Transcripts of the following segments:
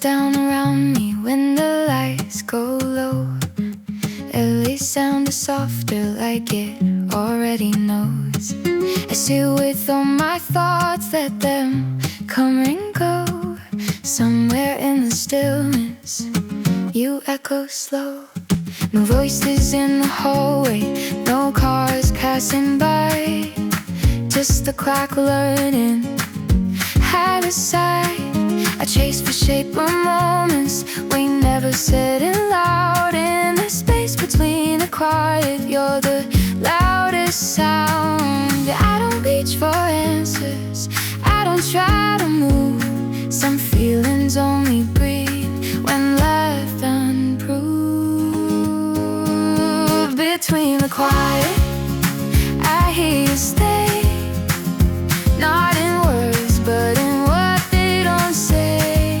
down around me when the lights go low. Every sound is softer, like it already knows. I sit with all my thoughts, let them come and go. Somewhere in the stillness, you echo slow. No voices in the hallway, no cars passing by, just the clock learning how to sigh. I chase for shape of moments we never said it loud. In the space between the quiet, you're the loudest sound. I don't reach for answers, I don't try to move. Some feelings only breathe when left unproved. Between the quiet, I hear you stay, not in words, but in what they don't say.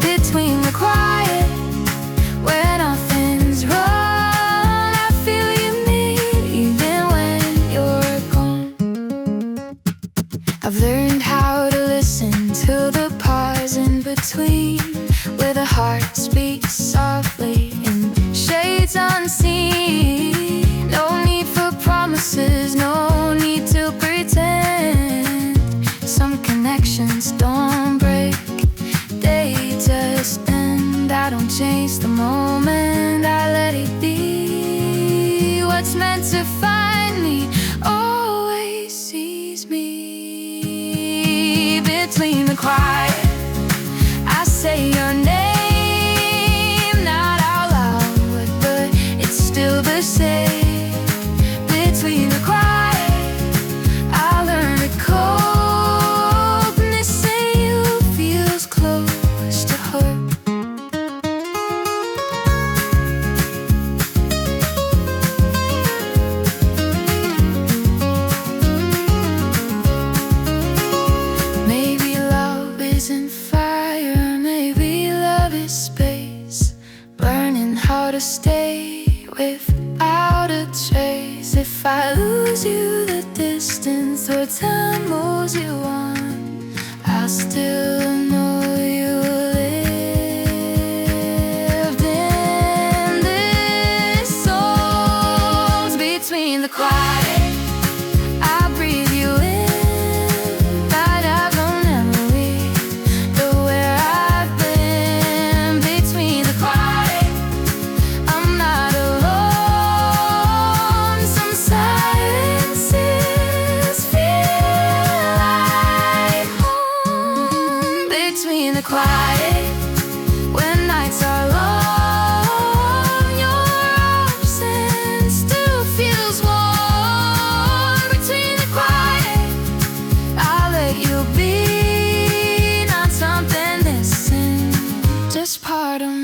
Between the quiet, where nothing's wrong, I feel you near, even when you're gone. I've learned how to listen to the pause in between, where the heart speaks softly in shades unseen. No need for promises, no need to pretend. Some connections don't break, they just end. I don't change the moment, I let it be. What's meant to find me always sees me. Between the quiet, I say your name, not out loud, but it's still the same. Between the quiet, I learn to cope. Missing you feels close to hurt. Maybe love isn't fire, maybe love is space. Learning how to stay without a trace. If I lose you the distance, or time moves you on, I'll still know you lived in this songs. Between the quiet, I breathe you in. I'd have no memory of where I've been. Between the quiet, I'm not alone. Some silences feel like home. Between the quiet, when nights are long, your absence still feels warm. Between the quiet, I'll let you be, not something missing, just part of me.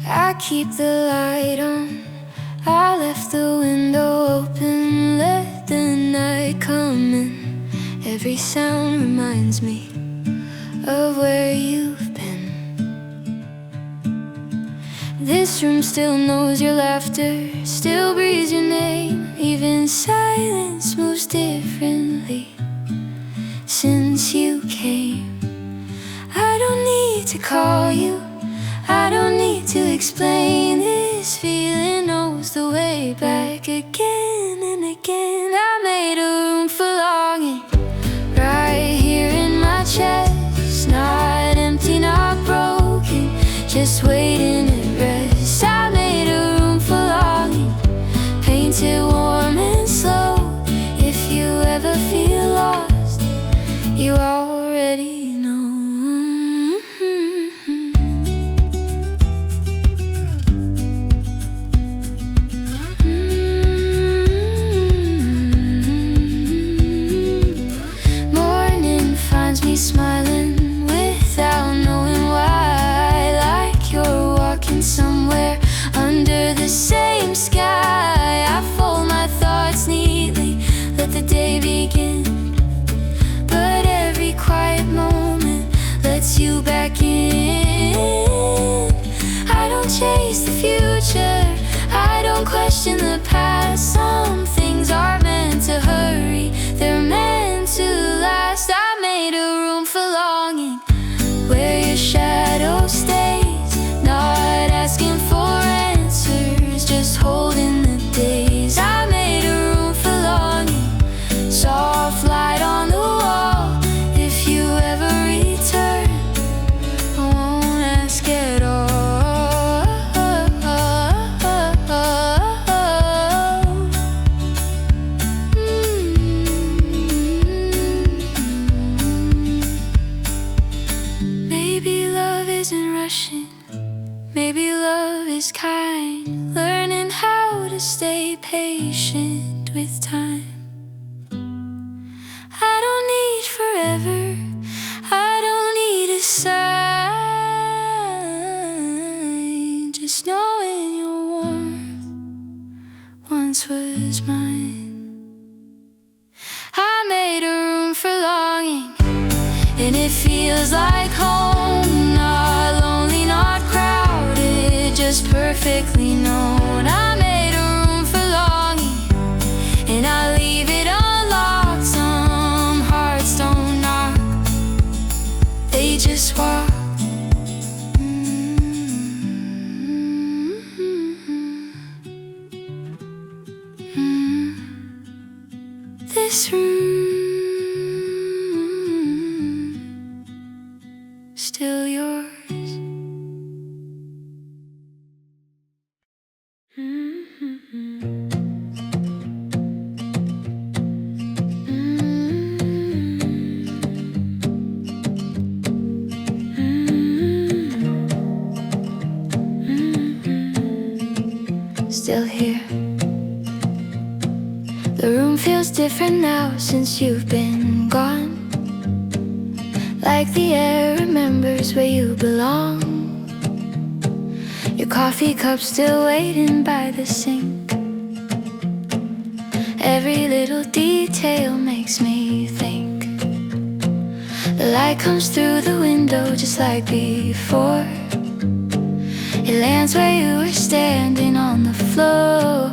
I keep the light on, I left the window open, let the night come in. Every sound reminds me of where you've been. This room still knows your laughter, still breathes your name. Even silence moves differently since you came. I don't need to call you, I don't need to explain. This feeling knows the way back again and again. I made a room for longing, right here in my chest. Not empty, not broken, just waiting at rest. I made a room for longing, painted warm and slow. If you ever feel lost, you already know. face the future. I don't question the past. Some things are meant to hurry, they're meant to last. I made a room for longing, where your shadow stays, not asking for answers, just holding the days. I made a room for longing, soft light on the wall. If you ever return, I won't ask at all. Maybe love isn't rushing, maybe love is kind, learning how to stay patient with time. I don't need forever, I don't need a sign, just knowing your warmth once was mine. I made a room for longing, and it feels like home, not lonely, not crowded, just perfectly known. I made a room for longing, and I leave it unlocked. Some hearts don't knock, they just walk. This room, still yours. Still here. The room feels different now since you've been gone, like the air remembers where you belong. Your coffee cup still waiting by the sink. Every little detail makes me think. The light comes through the window just like before. It lands where you were standing on the floor.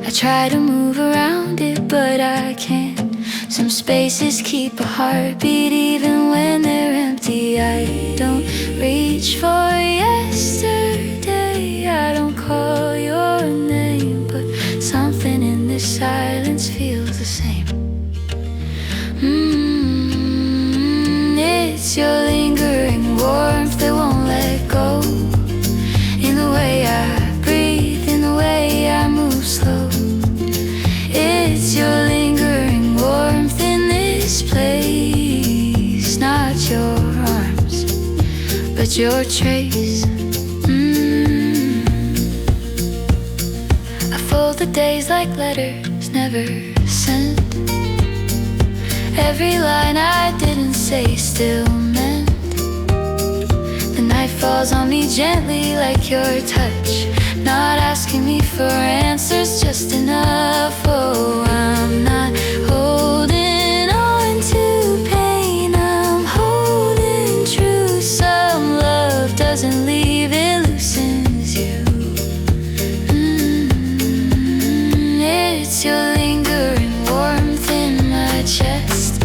I try to move around it, but I can't. Some spaces keep a heartbeat even when they're empty. I don't reach for yesterday, I don't call your name, but something in this silence feels the same. It's your lingering warmth that won't let go, in the way I breathe, in the way I move slow. It's your lingering warmth in this place, not your arms, but your trace. I fold the days like letters never sent. Every line I didn't say still meant. The night falls on me gently like your touch, not asking me for answers, just enough. Oh, I'm not holding on to pain, I'm holding truth. Some love doesn't leave, it loosens you. It's your lingering warmth in my chest,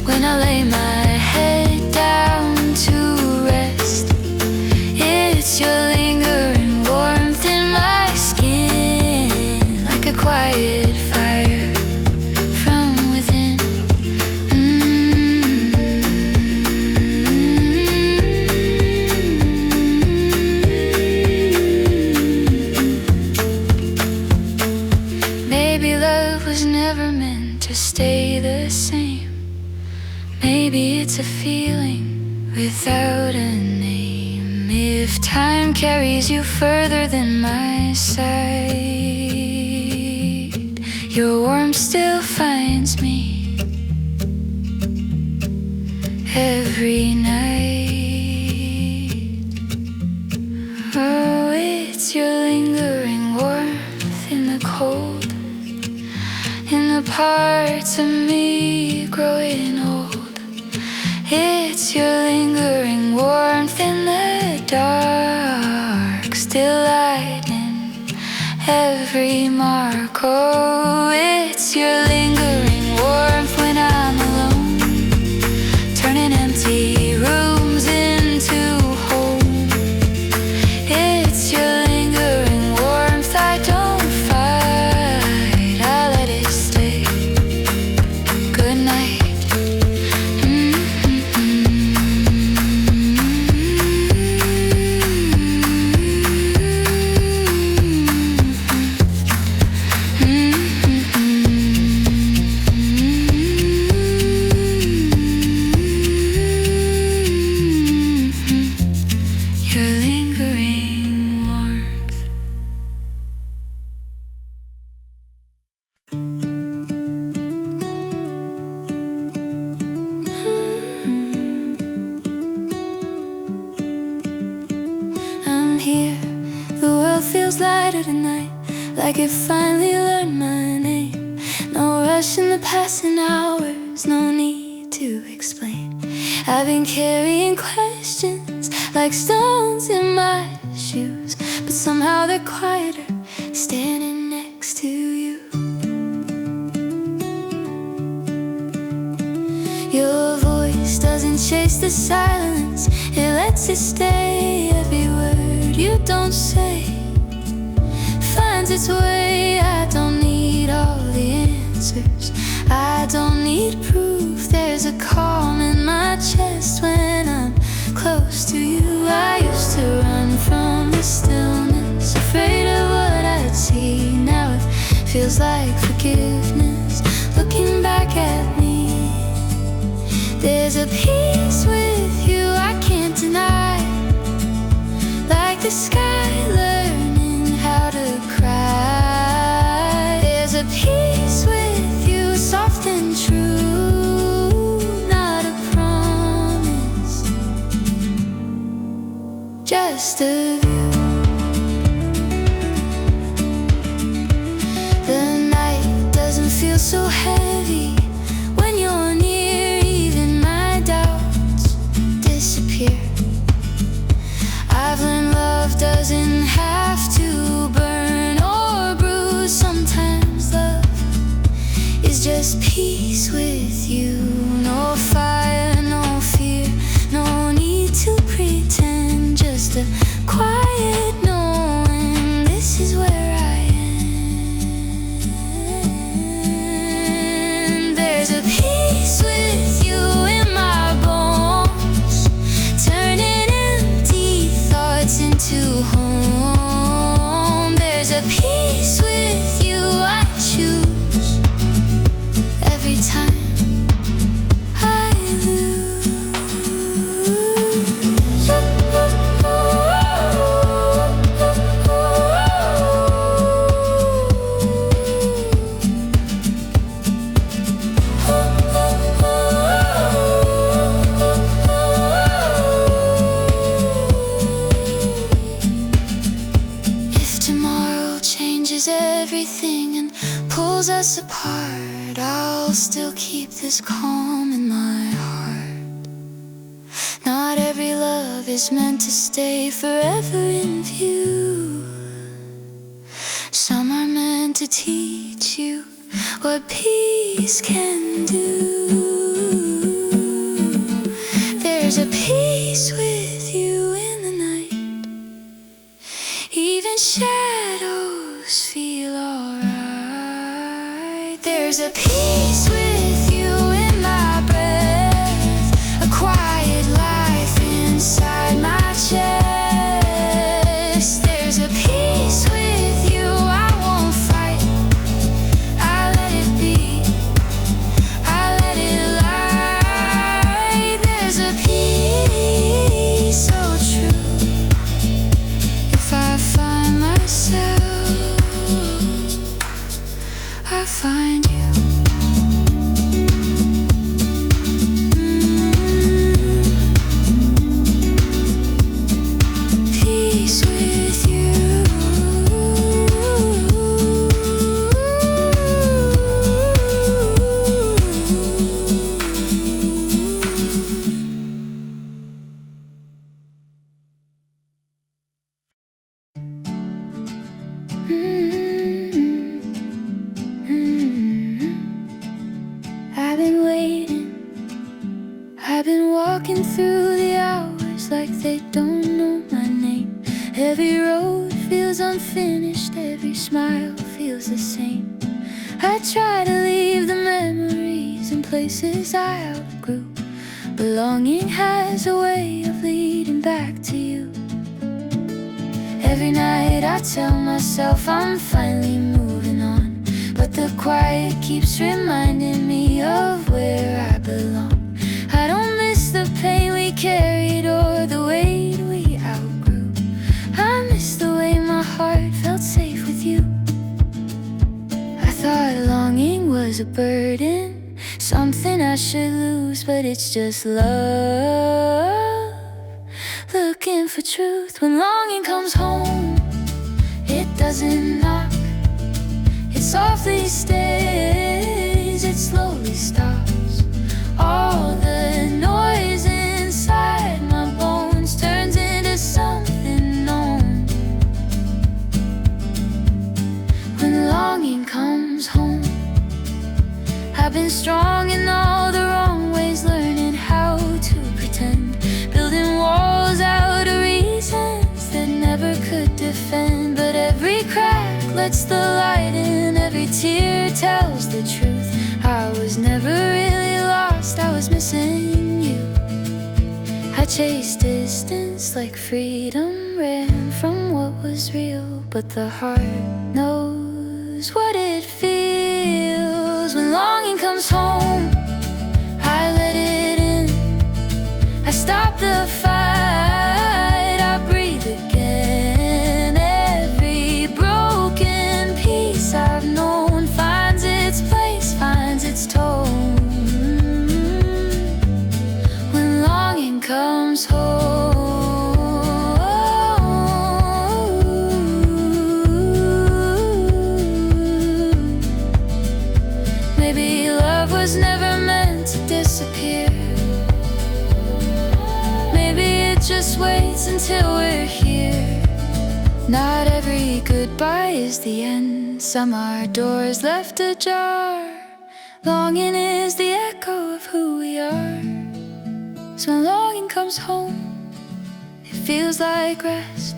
when I lay my head down to rest. It's your lingering warmth in my skin, like a quiet fire from within. Maybe love was never meant to stay the same. Maybe it's a feeling without a name. If time carries you further than my sight, your warmth still finds me every night. Oh, it's your lingering warmth in the cold, in the parts of me growing old. It's your lingering warmth in the dark. delight in every mark. Oh, it's your lingering warmth when I'm alone, turning empty rooms into home. It's your lingering warmth I don't fight, I let it stay. Good night. Here, the world feels lighter tonight, like it finally learned my name. No rush in the passing hours, no need to explain. I've been carrying questions like stones in my shoes, but somehow they're quieter standing next to you. Your voice doesn't chase the silence, it lets it stay. Every word you don't say finds its way. I don't need all the answers, I don't need proof. There's a calm in my chest when I'm close to you. I used to run from the stillness, afraid of what I'd see. Now it feels like forgiveness looking back at me. There's a peace with you I can't deny, like the sky learning how to cry. There's a peace with you, soft and true, not a promise, just a view. The night doesn't feel so heavy when you're near. Even my doubts disappear. I've learned love doesn't have to burn or bruise. Sometimes love is just peace with you. No fire, no fear, no need to pretend. Just a quiet knowing this is where I am. There's a peace with you in my bones, turning empty thoughts into home. There's a peace with you I choose every time I lose. Everything and pulls us apart, I'll still keep this calm in my heart. Not every love is meant to stay forever in view. Some are meant to teach you what peace can do. There's a peace with you in the night, even shadows feel alright. There's a peace with you in my breath, a quiet life inside my chest. There's a peace with you I won't fight, I let it be, I let it lie. There's a peace so true, if I find myself, I find you. Every road feels unfinished, every smile feels the same. I try to leave the memories in places I outgrew. Belonging has a way of leading back to you. Every night I tell myself I'm finally moving on, but the quiet keeps reminding me of where I belong. I don't miss the pain we carried or the weight we outgrew. I miss the way my heart felt safe with you. I thought longing was a burden, something I should lose, but it's just love, looking for truth. When longing comes home, it doesn't knock, it softly stays, it slowly stops. All the noise inside my bones turns into something known. When longing comes home, I've been strong in all the wrong ways, learning how to pretend, building walls out of reasons that never could defend. But every crack lets the light in, every tear tells the truth. I was never really lost, I was missing you. I chased distance like freedom, ran from what was real, but the heart knows what it feels. When longing comes home, I let it in, I stop the fight, I breathe again. Every broken piece I've known finds its place, finds its tone. When longing comes home, maybe love was never meant to disappear. Maybe it just waits until we're here. Not every goodbye is the end, some are doors left ajar. Longing is the echo of who we are. So when longing comes home, it feels like rest,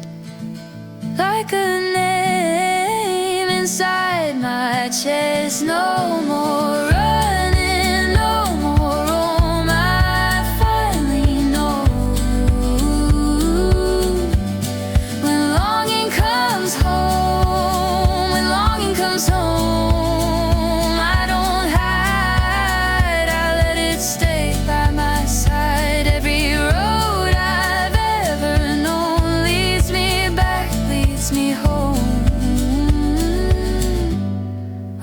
like a name inside my chest. No more running, no more roam, I finally know. When longing comes home, when longing comes home, I don't hide, I let it stay by my side. Every road I've ever known leads me back, leads me home.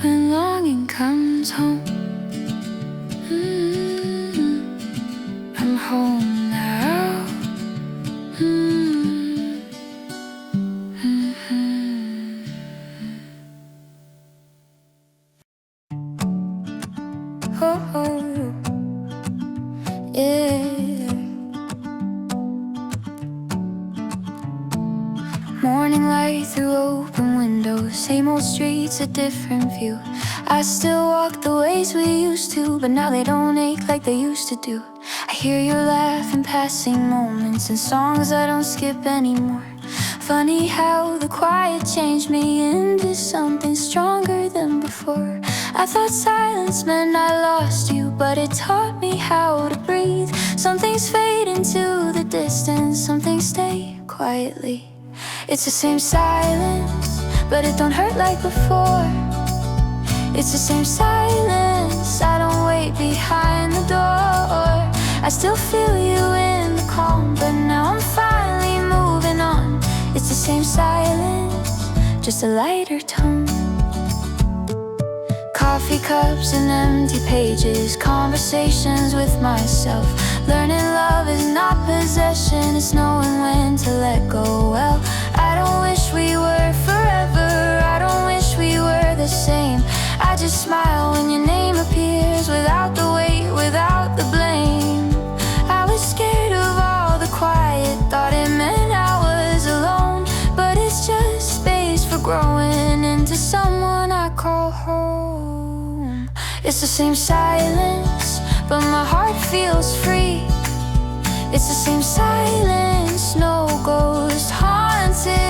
When longing comes home, I'm home now. Oh, yeah. Morning light through open windows, same old streets, a different view. I still walk the ways we used to, but now they don't ache like they used to do. I hear your laugh in passing moments and songs I don't skip anymore. Funny how the quiet changed me into something stronger than before. I thought silence meant I lost you, but it taught me how to breathe. Some things fade into the distance, some things stay quietly. It's the same silence, but it don't hurt like before. It's the same silence, I don't wait behind the door. I still feel you in the calm, but now I'm finally moving on. It's the same silence, just a lighter tone. Coffee cups and empty pages, conversations with myself. Learning love is not possession, it's knowing when to let go. Well, I don't wish we were forever, I don't wish we were the same. I just smile when your name appears, without the weight, without the blame. I was scared of all the quiet, thought it meant I was alone, but it's just space for growing into someone I call home. It's the same silence, but my heart feels free. It's the same silence, no ghost haunted.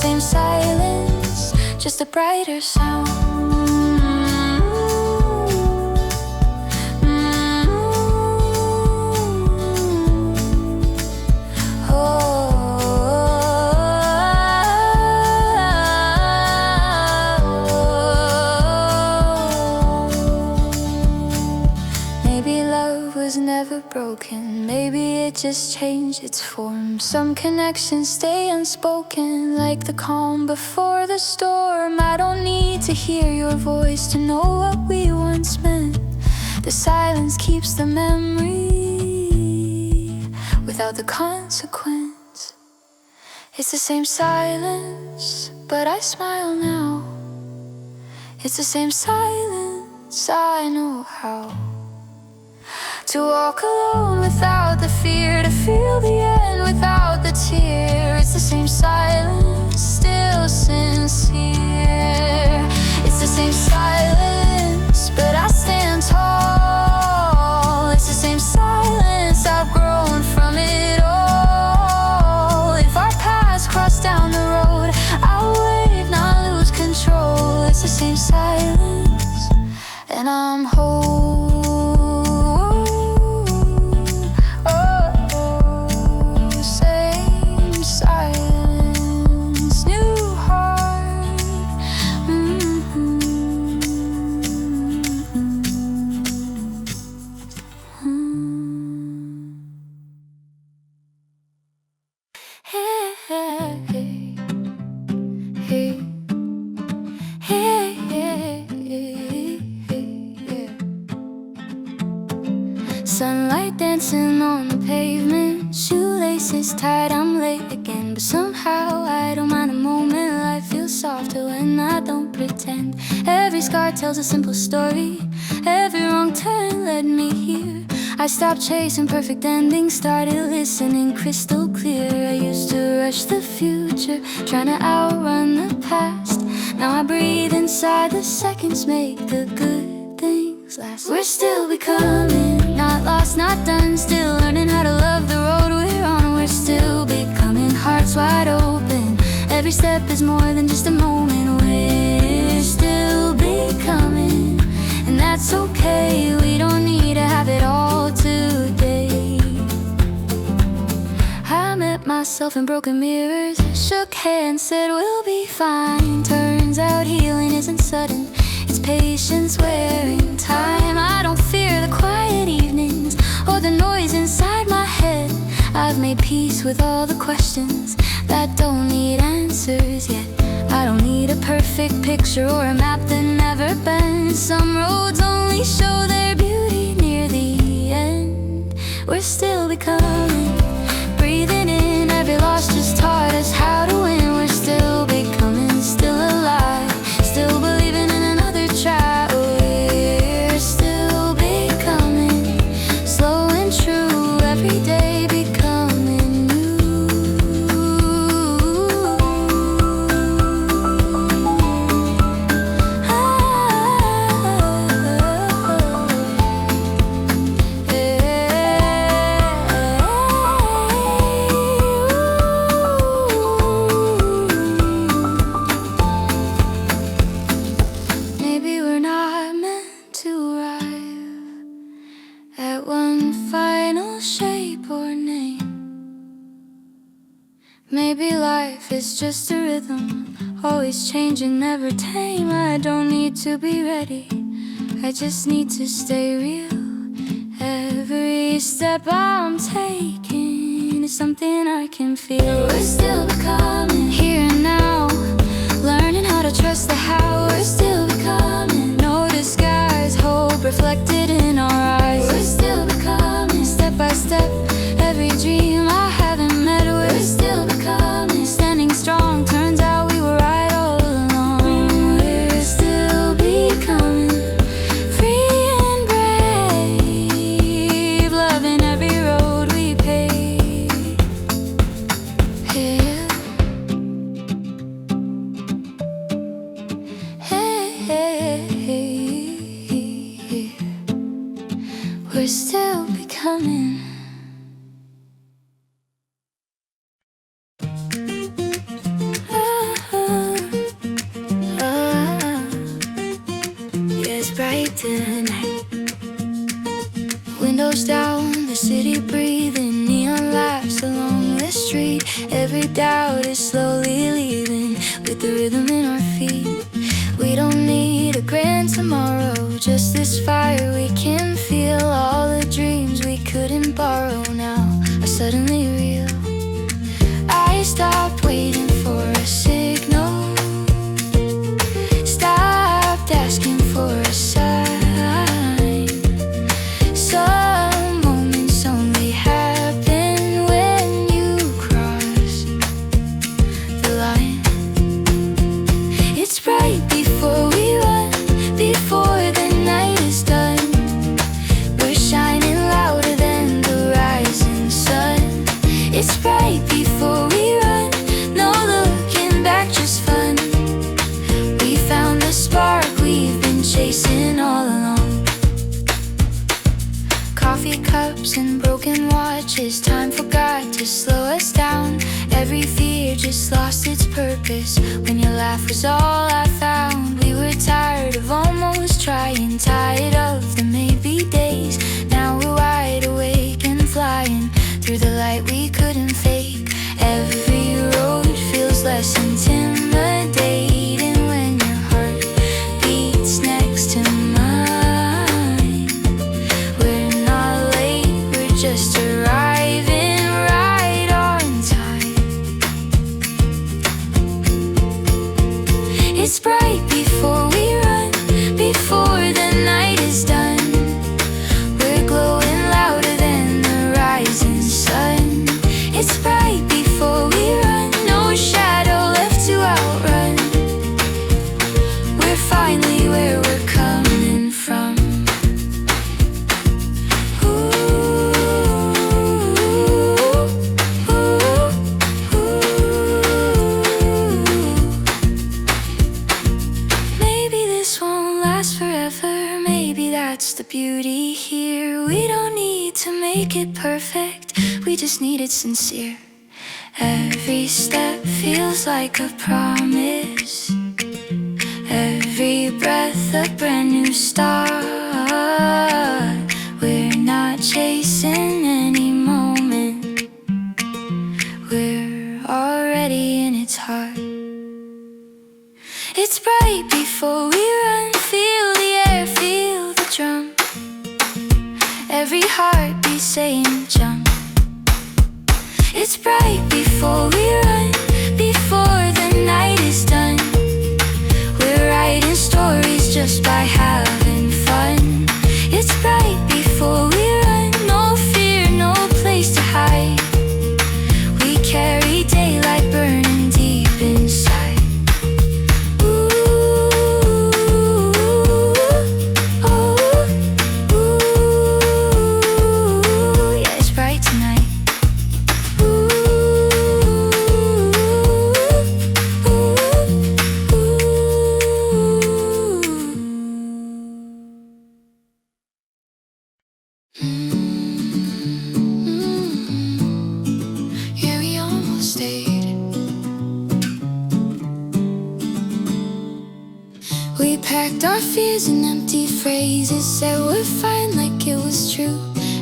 same silence, just a brighter sound. Never broken, maybe it just changed its form. Some connections stay unspoken, like the calm before the storm. I don't need to hear your voice to know what we once meant. The silence keeps the memory without the consequence. It's the same silence, but I smile now. It's the same silence, I know how to walk alone without the fear, to feel the end without the tear. It's the same silence, still sincere. It's the same silence, but I stand tall. It's the same silence, I've grown from it all. If our paths cross down the road, I'll wave, not lose control. It's the same silence, and I'm whole. Sunlight dancing on the pavement, shoelaces tied, I'm late again. But somehow I don't mind the moment. Life feels softer when I don't pretend. Every scar tells a simple story, every wrong turn led me here. I stopped chasing perfect endings, started listening crystal clear. I used to rush the future, trying to outrun the past. Now I breathe inside the seconds, make the good things last. We're still becoming, not lost, not done. Still learning how to love the road we're on. We're still becoming, hearts wide open. Every step is more than just a moment. We're still becoming, and that's okay. We don't need to have it all today. I met myself in broken mirrors, shook hands, said we'll be fine. Turns out healing isn't sudden, it's patience wearing time. I don't fear the quiet evenings or the noise inside my head. I've made peace with all the questions that don't need answers yet. I don't need a perfect picture or a map that never bends. Some roads only show their beauty near the end. We're still becoming, breathing in every loss just taught us how to win. We're still becoming, still alive, still believing in another try. We're still becoming, slow and true, every day becoming new. Maybe we're not meant to arrive at one final shape or name. Maybe life is just a rhythm, always changing, never tame. I don't need to be ready, I just need to stay real. Every step I'm taking is something I can feel. We're still becoming, here and now, learning how to trust the how. We're still becoming, no disguise, hope reflected in our eyes. We're still becoming, step by step, every dream I haven't met. We're still becoming, standing strong, turns out we were right all along. We're still becoming, free and brave, loving every road we pave. Yeah. Hey, we're still becoming. steady breathing, neon lights along the street. Every doubt is slowly leaving with the rhythm in our feet. We don't need a grand tomorrow, just this fire we can feel. All the dreams we couldn't borrow now are suddenly real. I stopped waiting for a signal, stopped asking for a sign. Some moments only happen when you cross the line. It's right before we run, before the night is done. We're shining louder than the rising sun. It's right before we run, no looking back, just fun. We found the spark we've been chasing all along. Coffee cups and broken watches, time forgot to slow us down. Every fear just lost its purpose when your laugh was all I found. We were tired of almost trying, tired of the maybe days. Now we're wide awake and flying through the light we couldn't fake. Every road feels less intimidating when your heart beats next to mine. We're not late, we're just arriving right on time. It's bright before we run, before the night is done. We're glowing louder than the rising sun. It's bright before we run, no shadow left to outrun. We're finally where we're coming from. Maybe this won't last forever, maybe that's the beauty here. We don't need to make it perfect, we just need it sincere. Every step feels like a promise, every breath a brand new start. We're not chasing any moment, we're already in its heart. It's bright before we run, feel the air, feel the drum. Every heartbeat saying jump. It's bright before we run, before the night is done. We're writing stories just by having fun. It's bright before we run, no fear, no place to hide. We carry daylight burning deep inside. Yeah, we almost stayed. We packed our fears in empty phrases, said we're fine like it was true.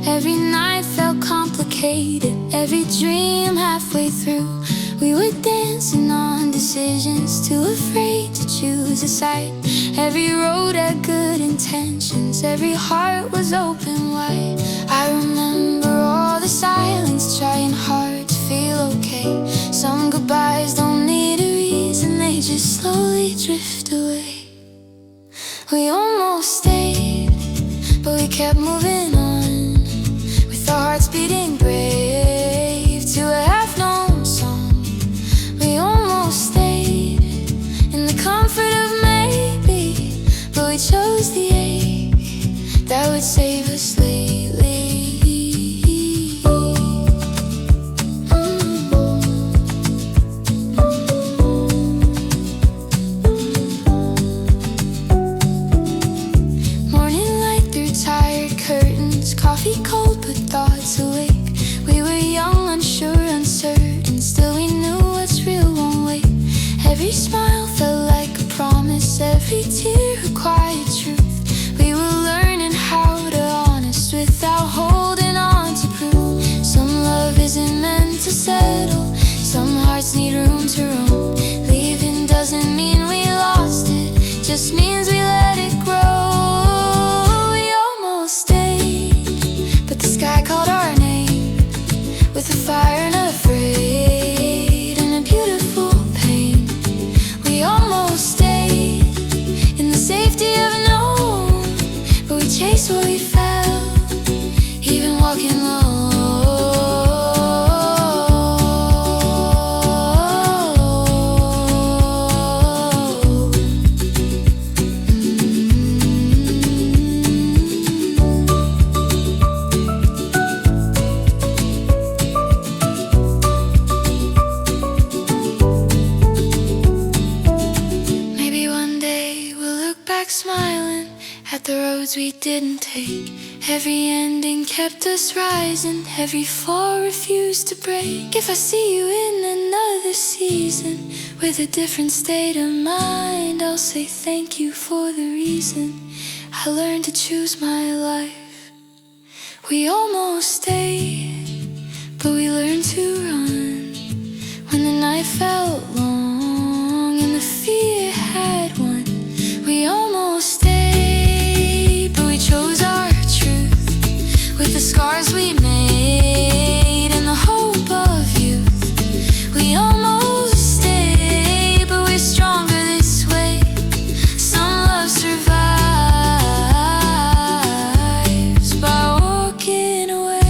Every night felt complicated, every dream halfway through. We were dancing on decisions, too afraid to choose a side. Every road had good intentions, every heart was open wide. I remember all the silence, trying hard to feel okay. Some goodbyes don't need a reason, they just slowly drift away. We almost stayed, but we kept moving on, with our hearts beating brave to a half-known song. We almost stayed in the comfort of maybe, but we chose the ache that would save us lately. Morning light through tired curtains, coffee cold but thoughts awake. We were young, unsure, uncertain, still we knew what's real won't wait. Every smile felt like a promise, every tear a quiet truth. We were learning how to honest without holding on to prove. to roam. Leaving doesn't mean we lost it, just means we let it grow. We almost stayed, but the sky called our name, with a fire unafraid and a beautiful pain. We almost stayed in the safety of an home, but we chased what we felt, even walking low. Smiling at the roads we didn't take. Every ending kept us rising, every fall refused to break. If I see you in another season with a different state of mind, I'll say thank you for the reason I learned to choose my life. We almost stayed, but we learned to run when the night felt long and the fear had won. We almost stayed, but we chose our truth, with the scars we made and the hope of youth. We almost stayed, but we're stronger this way. Some love survives by walking away.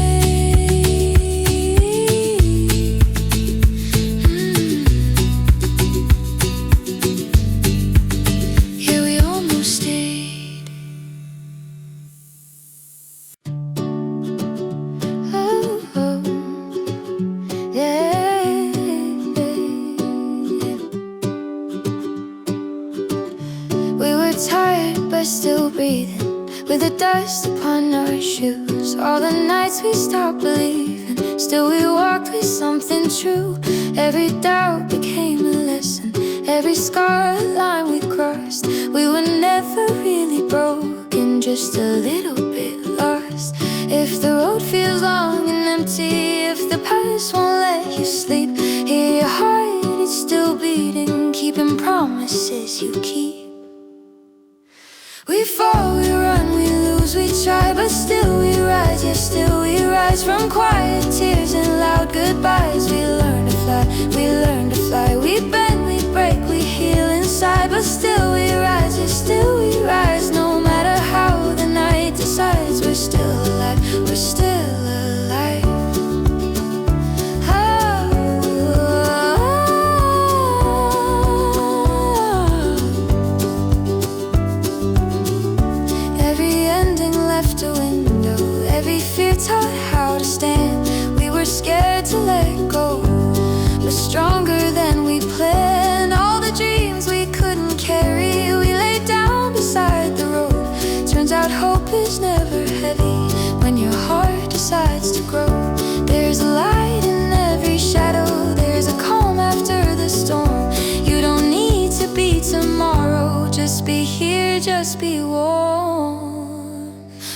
Tired but still breathing, with the dust upon our shoes. All the nights we stopped believing, still we walked with something true. Every doubt became a lesson, every scar a line we crossed. We were never really broken, just a little bit lost. If the road feels long and empty, if the past won't let you sleep, hear your heart, it's still beating, keeping promises you keep. We fall, we run, we lose, we try, but still we rise, yeah, still we rise. From quiet tears and loud goodbyes, we learn to fly, we learn to fly. We bend, we break, we heal inside, but still we rise, yeah, still we rise. No matter how the night decides, we're still alive, we're still alive. A window, every fear taught how to stand. We were scared to let go, but stronger than we planned. All the dreams we couldn't carry, we laid down beside the road. Turns out hope is never heavy when your heart decides to grow. There's a light in every shadow, there's a calm after the storm. You don't need to be tomorrow, just be here, just be warm.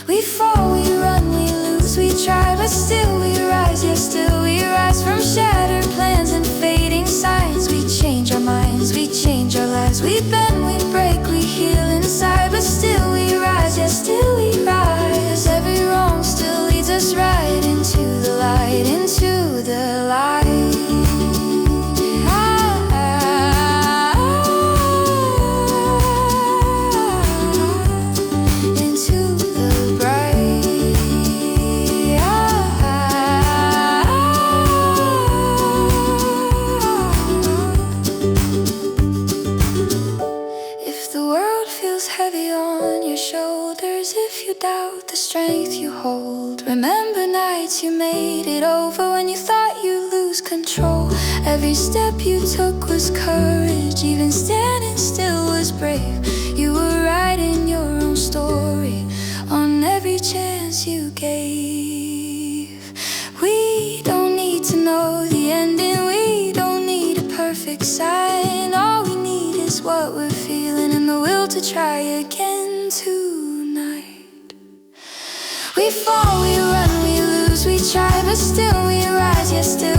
We fall, we run, we lose, we try, but still we rise, yeah, still we rise. From shattered plans and fading signs, we change our minds, we change our lives. We bend, we break, we heal inside, but still we rise, yeah, still we rise. Every wrong still leads us right into the light, into the light. Heavy on your shoulders, if you doubt the strength you hold, remember nights you made it over when you thought you'd lose control. Every step you took was courage, even standing still was brave. You were writing your own story on every chance you gave. We don't need to know the ending, we don't need a perfect sign. All we need is what we're feeling and the will to try again tonight. We fall, we run, we lose, we try, but still we rise, yeah, still